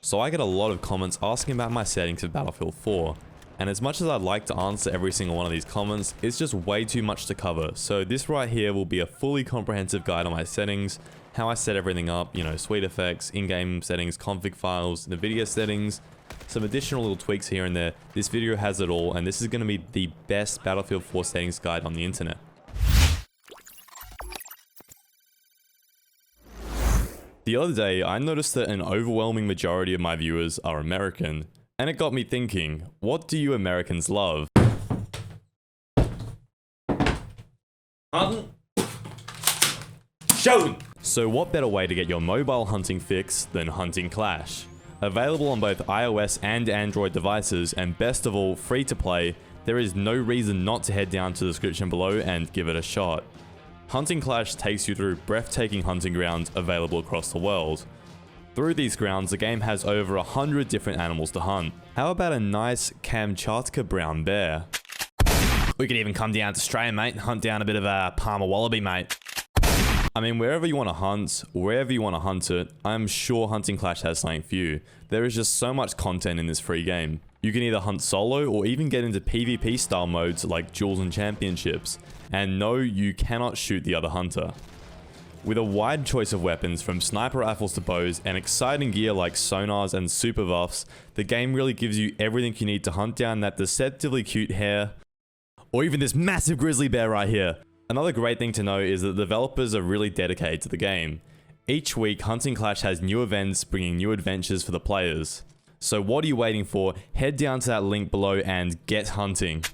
So I get a lot of comments asking about my settings for Battlefield 4, and as much as I'd like to answer every single one of these comments, it's just way too much to cover. So this right here will be a fully comprehensive guide on my settings, how I set everything up, you know, SweetFX, in-game settings, config files, NVIDIA settings, some additional little tweaks here and there. This video has it all, and this is going to be the best Battlefield 4 settings guide on the internet. The other day, I noticed that an overwhelming majority of my viewers are American, and it got me thinking, what do you Americans love? Shoot! So what better way to get your mobile hunting fix than Hunting Clash? Available on both iOS and Android devices, and best of all, free to play, there is no reason not to head down to the description below and give it a shot. Hunting Clash takes you through breathtaking hunting grounds available across the world. Through these grounds, the game has over 100 different animals to hunt. How about a nice Kamchatka brown bear? We could even come down to Australia, mate, and hunt down a bit of a Palmer wallaby, mate. I mean, wherever you want to hunt, wherever you want to hunt it, I'm sure Hunting Clash has something for you. There is just so much content in this free game. You can either hunt solo or even get into PvP style modes like Duels and Championships. And no, you cannot shoot the other hunter. With a wide choice of weapons from sniper rifles to bows and exciting gear like sonars and super buffs, the game really gives you everything you need to hunt down that deceptively cute hare, or even this massive grizzly bear right here. Another great thing to know is that the developers are really dedicated to the game. Each week, Hunting Clash has new events bringing new adventures for the players. So what are you waiting for? Head down to that link below and get hunting.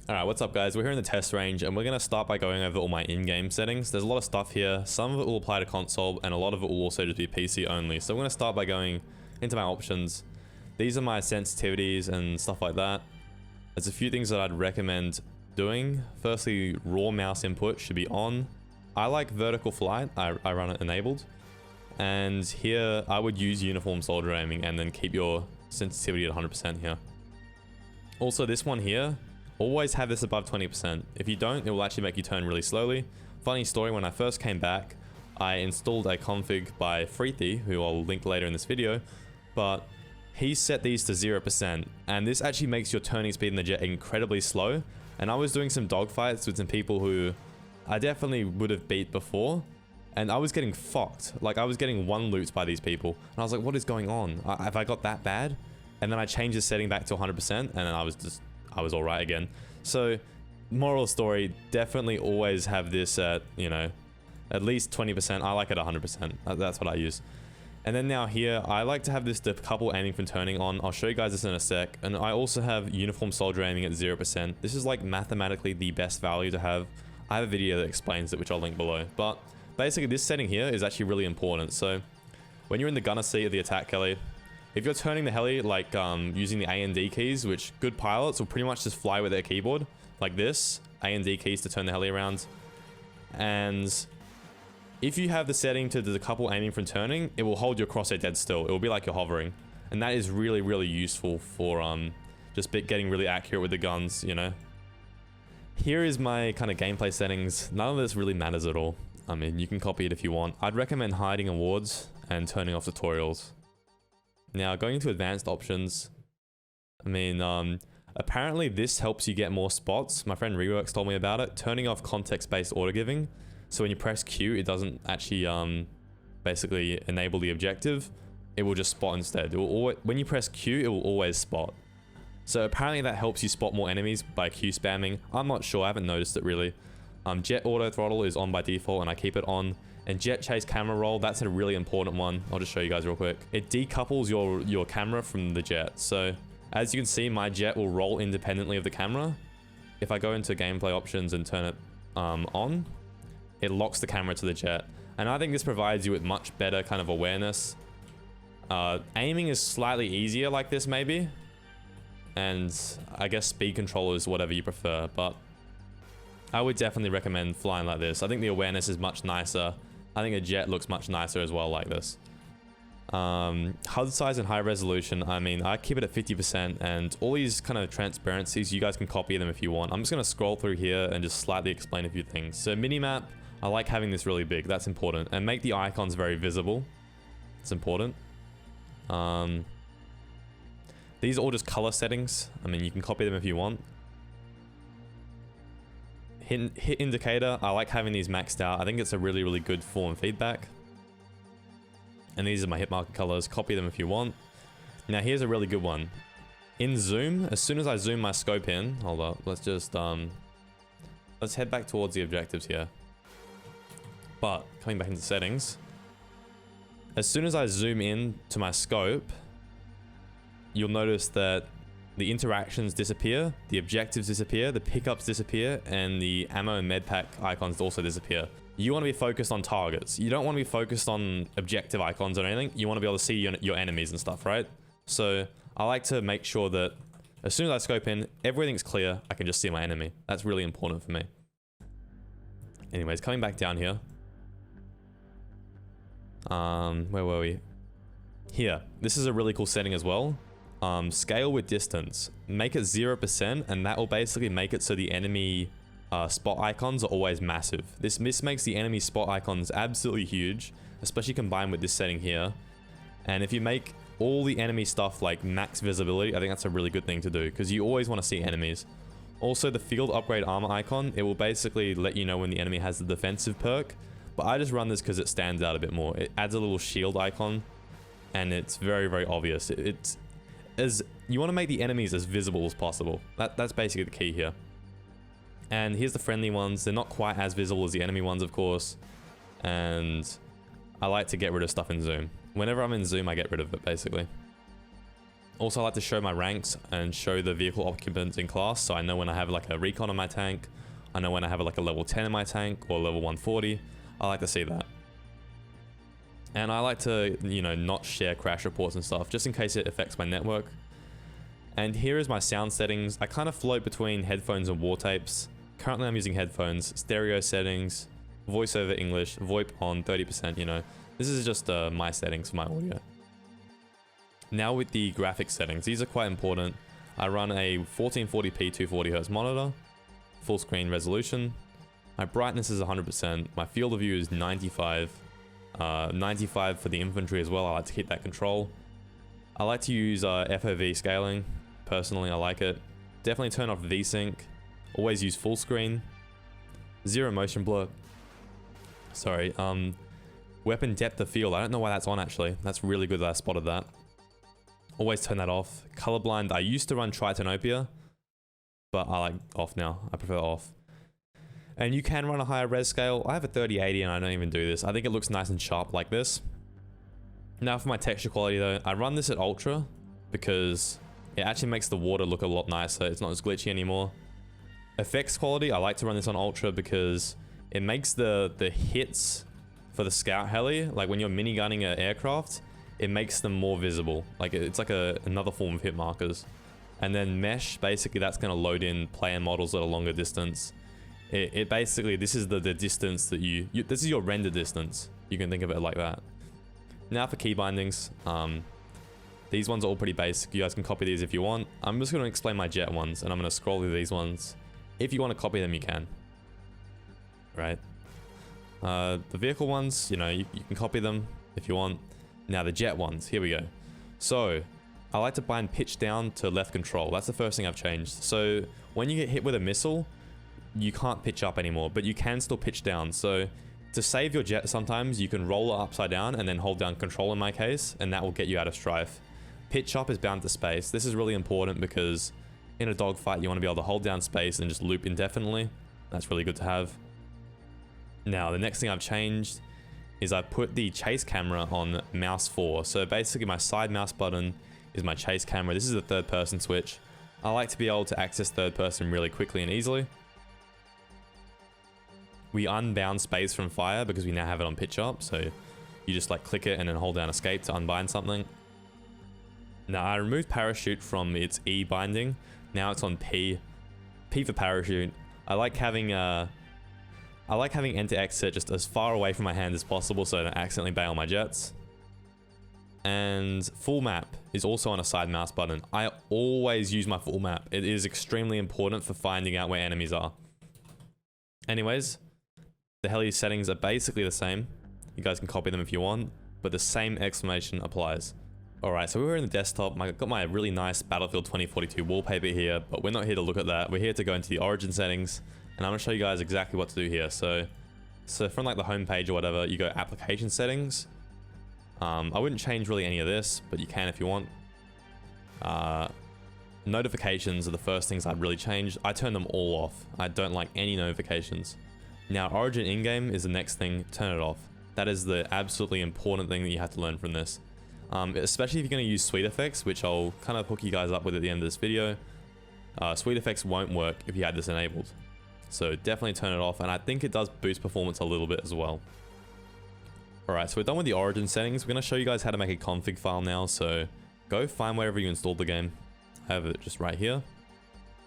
Alright, what's up guys? We're here in the test range and we're going to start by going over all my in-game settings. There's a lot of stuff here. Some of it will apply to console and a lot of it will also just be PC only. So we're going to start by going into my options. These are my sensitivities and stuff like that. There's a few things that I'd recommend doing. Firstly, raw mouse input should be on. I like vertical flight. I run it enabled. And here I would use uniform soldier aiming and then keep your sensitivity at 100% here. Also this one here, always have this above 20%. If you don't, it will actually make you turn really slowly. Funny story, when I first came back, I installed a config by Freethy, who I'll link later in this video, but he set these to 0%, and this actually makes your turning speed in the jet incredibly slow. And I was doing some dogfights with some people who I definitely would have beat before, and I was getting fucked. Like, I was getting one looped by these people, and I was like, what is going on? Have I got that bad? And then I changed the setting back to 100%, and then I was alright again. So, moral story, definitely always have this at, you know, at least 20%. I like it 100%. That's what I use. And then now here, I like to have this decouple aiming from turning on. I'll show you guys this in a sec. And I also have uniform soldier aiming at 0%. This is like mathematically the best value to have. I have a video that explains it, which I'll link below. But basically this setting here is actually really important. So when you're in the gunner seat of the attack heli, if you're turning the heli like using the A and D keys, which good pilots will pretty much just fly with their keyboard, like this, A and D keys to turn the heli around. And if you have the setting to decouple aiming from turning, it will hold your crosshair dead still. It will be like you're hovering. And that is really, really useful for just getting really accurate with the guns, you know. Here is my kind of gameplay settings. None of this really matters at all. I mean, you can copy it if you want. I'd recommend hiding awards and turning off tutorials. Now, going into advanced options, I mean, apparently this helps you get more spots. My friend Reworks told me about it. Turning off context-based auto-giving. So when you press Q, it doesn't actually basically enable the objective. It will just spot instead. It will always, when you press Q, it will always spot. So apparently that helps you spot more enemies by Q spamming. I'm not sure, I haven't noticed it really. Jet auto throttle is on by default and I keep it on. And jet chase camera roll, that's a really important one. I'll just show you guys real quick. It decouples your camera from the jet. So as you can see, my jet will roll independently of the camera. If I go into gameplay options and turn it on, it locks the camera to the jet. And I think this provides you with much better kind of awareness. Aiming is slightly easier like this maybe. And I guess speed control is whatever you prefer, but I would definitely recommend flying like this. I think the awareness is much nicer. I think a jet looks much nicer as well like this. HUD size and high resolution, I mean, I keep it at 50%, and all these kind of transparencies, you guys can copy them if you want. I'm just going to scroll through here and just slightly explain a few things. So minimap, I like having this really big, that's important. And make the icons very visible, it's important. These are all just color settings. I mean, you can copy them if you want. Hit indicator, I like having these maxed out. I think it's a really, really good form feedback. And these are my hit marker colors. Copy them if you want. Now here's a really good one. In zoom, as soon as I zoom my scope in, hold up, let's just let's head back towards the objectives here. But coming back into settings, as soon as I zoom in to my scope, you'll notice that the interactions disappear, the objectives disappear, the pickups disappear, and the ammo and medpack icons also disappear. You want to be focused on targets. You don't want to be focused on objective icons or anything. You want to be able to see your enemies and stuff, right? So I like to make sure that as soon as I scope in, everything's clear. I can just see my enemy. That's really important for me. Anyways, coming back down here. Where were we? Here. This is a really cool setting as well. Scale with distance. Make it 0%, and that will basically make it so the enemy spot icons are always massive. This makes the enemy spot icons absolutely huge, especially combined with this setting here. And if you make all the enemy stuff like max visibility, I think that's a really good thing to do, because you always want to see enemies. Also, the field upgrade armor icon, it will basically let you know when the enemy has the defensive perk, but I just run this because it stands out a bit more. It adds a little shield icon, and it's very, very obvious. You want to make the enemies as visible as possible. That's basically the key here. And here's the friendly ones. They're not quite as visible as the enemy ones, of course. And I like to get rid of stuff in zoom. Whenever I'm in zoom, I get rid of it, basically. Also, I like to show my ranks and show the vehicle occupants in class, so I know when I have like a recon on my tank. I know when I have like a level 10 in my tank or level 140. I like to see that. And I like to, you know, not share crash reports and stuff, just in case it affects my network. And here is my sound settings. I kind of float between headphones and war tapes. Currently I'm using headphones, stereo settings, voice over English, VoIP on 30%, you know. This is just my settings for my audio. Now with the graphics settings, these are quite important. I run a 1440p 240Hz monitor, full screen resolution. My brightness is 100%. My field of view is 95. 95 for the infantry as well. I like to keep that control. I like to use FOV scaling. Personally, I like it. Definitely turn off VSync. Always use full screen. Zero motion blur. Sorry. Weapon depth of field. I don't know why that's on actually. That's really good that I spotted that. Always turn that off. Colorblind. I used to run Tritonopia, but I like off now. I prefer off. And you can run a higher res scale. I have a 3080 and I don't even do this. I think it looks nice and sharp like this. Now for my texture quality though, I run this at ultra because it actually makes the water look a lot nicer. It's not as glitchy anymore. Effects quality, I like to run this on ultra because it makes the hits for the scout heli, like when you're minigunning an aircraft, it makes them more visible. Like it's like another form of hit markers. And then mesh, basically that's going to load in player models at a longer distance. It basically, this is the distance that this is your render distance. You can think of it like that. Now for key bindings, these ones are all pretty basic. You guys can copy these if you want. I'm just going to explain my jet ones and I'm going to scroll through these ones. If you want to copy them, you can. Right? The vehicle ones, you know, you can copy them if you want. Now the jet ones, here we go. So, I like to bind pitch down to left control. That's the first thing I've changed. So, when you get hit with a missile, you can't pitch up anymore, but you can still pitch down. So to save your jet, sometimes you can roll it upside down and then hold down control in my case, and that will get you out of strife. Pitch up is bound to space. This is really important because in a dogfight, you want to be able to hold down space and just loop indefinitely. That's really good to have. Now, the next thing I've changed is I put the chase camera on mouse 4. So basically my side mouse button is my chase camera. This is the third person switch. I like to be able to access third person really quickly and easily. We unbound space from fire because we now have it on pitch up. So you just like click it and then hold down escape to unbind something. Now I removed parachute from its E binding. Now it's on P. P for parachute. I like having enter exit just as far away from my hand as possible so I don't accidentally bail my jets. And full map is also on a side mouse button. I always use my full map. It is extremely important for finding out where enemies are. Anyways, the heli settings are basically the same. You guys can copy them if you want, but the same explanation applies. Alright, so we're in the desktop. I got my really nice Battlefield 2042 wallpaper here, but we're not here to look at that. We're here to go into the origin settings, and I'm going to show you guys exactly what to do here. So from like the home page or whatever, you go application settings. I wouldn't change really any of this, but you can if you want. Notifications are the first things I'd really change. I turn them all off. I don't like any notifications. Now, origin in-game is the next thing. Turn it off. That is the absolutely important thing that you have to learn from this. Especially if you're going to use SweetFX, which I'll kind of hook you guys up with at the end of this video. SweetFX won't work if you had this enabled. So definitely turn it off, and I think it does boost performance a little bit as well. Alright, so we're done with the origin settings. We're going to show you guys how to make a config file now. So go find wherever you installed the game. I have it just right here.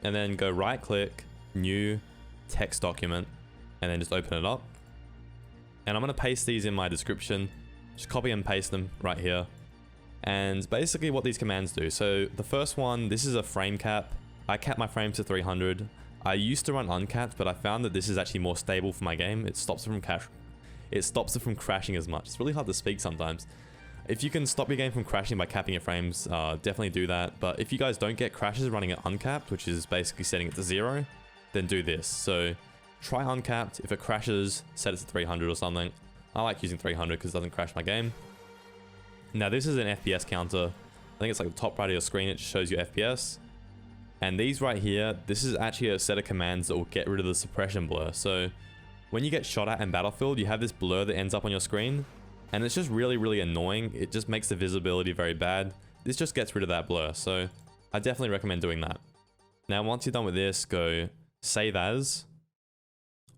And then go right click, new text document, and then just open it up. And I'm going to paste these in my description. Just copy and paste them right here. And basically what these commands do. So the first one, this is a frame cap. I cap my frames to 300. I used to run uncapped, but I found that this is actually more stable for my game. It stops it from crashing as much. It's really hard to speak sometimes. If you can stop your game from crashing by capping your frames, definitely do that. But if you guys don't get crashes running it uncapped, which is basically setting it to 0, then do this. So try uncapped. If it crashes, set it to 300 or something. I like using 300 because it doesn't crash my game. Now this is an FPS counter. I think it's like the top right of your screen. It just shows you FPS. And these right here, this is actually a set of commands that will get rid of the suppression blur. So when you get shot at in Battlefield, you have this blur that ends up on your screen. And it's just really, really annoying. It just makes the visibility very bad. This just gets rid of that blur. So I definitely recommend doing that. Now, once you're done with this, go save as,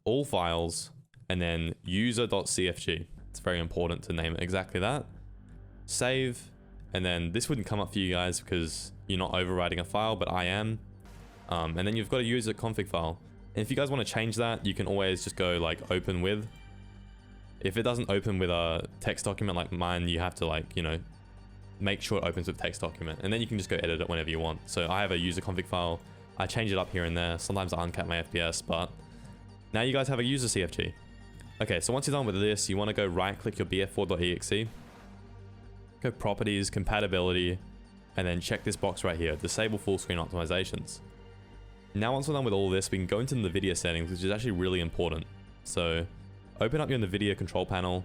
all files, and then user.cfg. It's very important to name it exactly that. Save, and then this wouldn't come up for you guys because you're not overwriting a file, but I am. And then you've got a user config file. And if you guys want to change that, you can always just go like open with. If it doesn't open with a text document like mine, you have to like, you know, make sure it opens with text document, and then you can just go edit it whenever you want. So I have a user config file. I change it up here and there. Sometimes I uncap my FPS, but now you guys have a user CFG. Okay, so once you're done with this, you want to go right click your bf4.exe, go properties, compatibility, and then check this box right here, disable full screen optimisations. Now once we're done with all this, we can go into the NVIDIA settings, which is actually really important. So open up your NVIDIA control panel.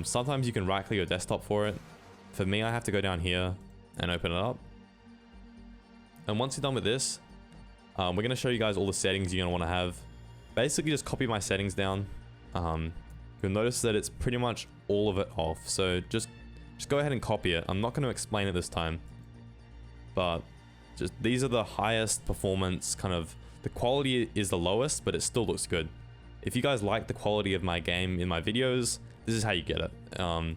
Sometimes you can right click your desktop for it. For me, I have to go down here and open it up. And once you're done with this, we're going to show you guys all the settings you're going to want to have. Basically just copy my settings down. You'll notice that it's pretty much all of it off. So just go ahead and copy it. I'm not going to explain it this time, but just these are the highest performance, kind of the quality is the lowest, but it still looks good. If you guys like the quality of my game in my videos, this is how you get it. The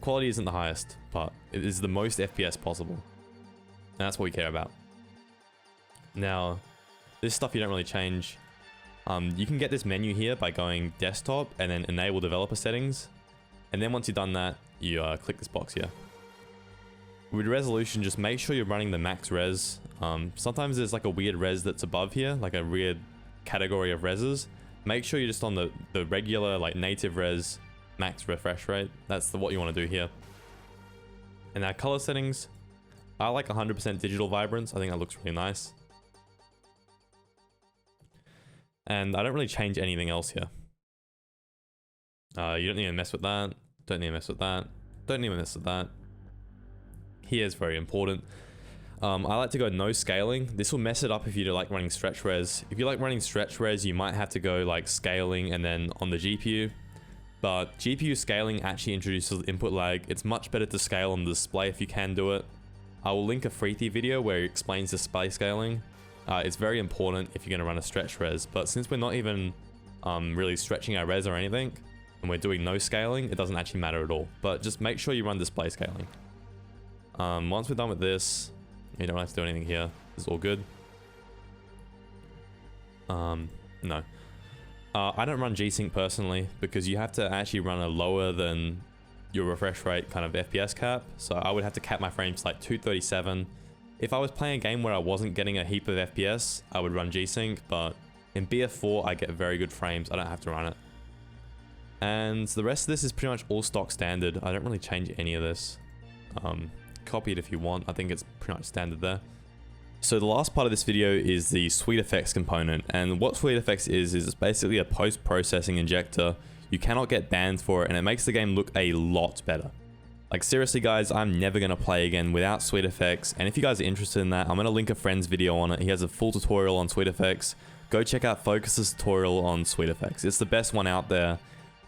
quality isn't the highest, but it is the most FPS possible. And that's what we care about. Now, this stuff you don't really change. You can get this menu here by going desktop and then enable developer settings. And then once you've done that, you click this box here. With resolution, just make sure you're running the max res. Sometimes there's like a weird res that's above here, like a weird category of reses. Make sure you're just on the regular, like native res, max refresh rate. That's what you want to do here. And now color settings, I like 100% digital vibrance. I think that looks really nice. And I don't really change anything else here. You don't need to mess with that. Don't need to mess with that. Don't need to mess with that. Here is very important. I like to go no scaling. This will mess it up if you like running stretch res. If you like running stretch res, you might have to go like scaling and then on the GPU. But GPU scaling actually introduces input lag. It's much better to scale on the display if you can do it. I will link a Freethy video where he explains display scaling. It's very important if you're going to run a stretch res. But since we're not even really stretching our res or anything, and we're doing no scaling, it doesn't actually matter at all. But just make sure you run display scaling. Once we're done with this, you don't have to do anything here. It's all good. No. I don't run G-Sync personally because you have to actually run a lower than your refresh rate kind of FPS cap. So I would have to cap my frames to like 237. If I was playing a game where I wasn't getting a heap of FPS, I would run G-Sync, but in BF4 I get very good frames. I don't have to run it. And the rest of this is pretty much all stock standard. I don't really change any of this. copy it if you want. I think it's pretty much standard there. So the last part of this video is the SweetFX component, and what SweetFX is it's basically a post-processing injector. You cannot get banned for it, and it makes the game look a lot better. Like seriously guys, I'm never going to play again without SweetFX, and if you guys are interested in that, I'm going to link a friend's video on it. He has a full tutorial on SweetFX. Go check out Focus's tutorial on SweetFX. It's the best one out there,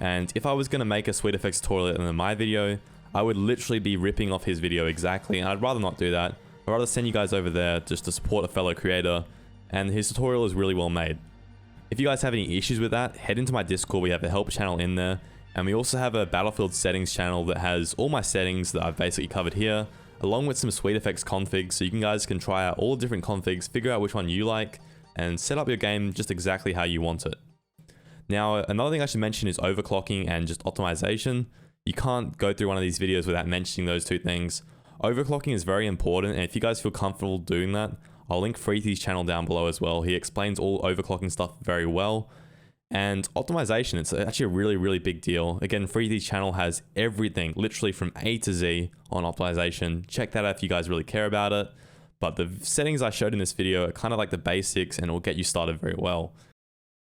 and if I was going to make a SweetFX tutorial in my video, I would literally be ripping off his video exactly, and I'd rather not do that. I'd rather send you guys over there just to support a fellow creator, and his tutorial is really well made. If you guys have any issues with that, head into my Discord. We have a help channel in there, and we also have a Battlefield settings channel that has all my settings that I've basically covered here, along with some SweetFX configs, so you guys can try out all the different configs, figure out which one you like, and set up your game just exactly how you want it. Now, another thing I should mention is overclocking and just optimization. You can't go through one of these videos without mentioning those two things. Overclocking is very important, and if you guys feel comfortable doing that, I'll link Freety's channel down below as well. He explains all overclocking stuff very well. And optimization, it's actually a really big deal. Again, Freety's channel has everything, literally from A to Z on optimization. Check that out if you guys really care about it. But the settings I showed in this video are kind of like the basics, and it will get you started very well.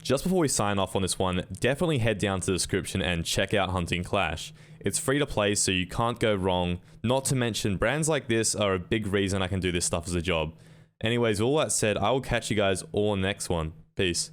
Just before we sign off on this one, definitely head down to the description and check out Hunting Clash. It's free to play, so you can't go wrong. Not to mention, brands like this are a big reason I can do this stuff as a job. Anyways, all that said, I will catch you guys all in the next one. Peace.